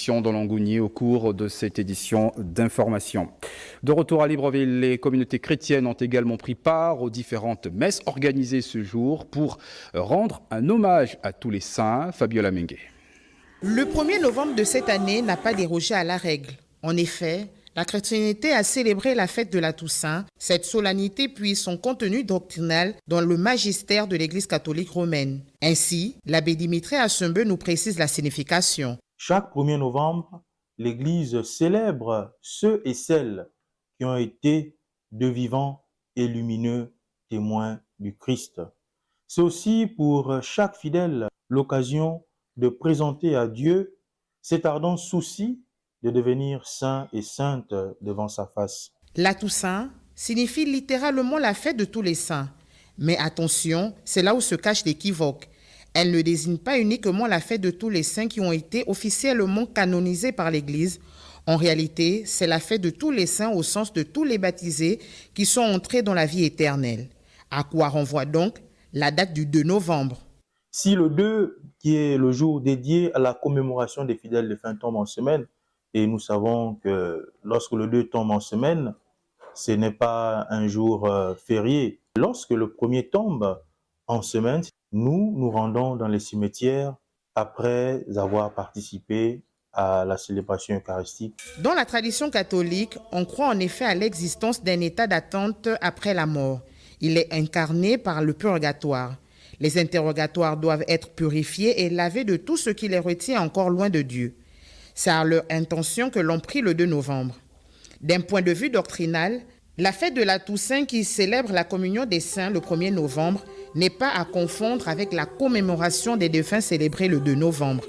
tradition dans Langougny au cours de cette édition d'information. De retour à Libreville, les communautés chrétiennes ont également pris part aux différentes messes organisées ce jour pour rendre un hommage à tous les saints. Fabiola Mengue. Le 1er novembre de cette année n'a pas dérogé à la règle. En effet, la chrétienté a célébré la fête de la Toussaint. Cette solennité puise son contenu doctrinal dans le magistère de l'Église catholique romaine. Ainsi, l'abbé Dimitri Assumbe nous précise la signification. Chaque 1er novembre, l'Église célèbre ceux et celles qui ont été de vivants et lumineux témoins du Christ. C'est aussi pour chaque fidèle l'occasion de présenter à Dieu cet ardent souci de devenir saint et sainte devant sa face. La Toussaint signifie littéralement la fête de tous les saints. Mais attention, c'est là où se cache l'équivoque. Elle ne désigne pas uniquement la fête de tous les saints qui ont été officiellement canonisés par l'Église. En réalité, c'est la fête de tous les saints au sens de tous les baptisés qui sont entrés dans la vie éternelle. À quoi renvoie donc la date du 2 novembre. Si le 2, qui est le jour dédié à la commémoration des fidèles de fin tombe en semaine, et nous savons que lorsque le 2 tombe en semaine, ce n'est pas un jour férié. Lorsque le 1er tombe en semaine, nous nous rendons dans les cimetières après avoir participé à la célébration eucharistique. Dans la tradition catholique, on croit en effet à l'existence d'un état d'attente après la mort. Il est incarné par le purgatoire. Les interrogatoires doivent être purifiés et lavés de tout ce qui les retient encore loin de Dieu. C'est à leur intention que l'on prie le 2 novembre. D'un point de vue doctrinal, la fête de la Toussaint qui célèbre la communion des saints le 1er novembre n'est pas à confondre avec la commémoration des défunts célébrée le 2 novembre.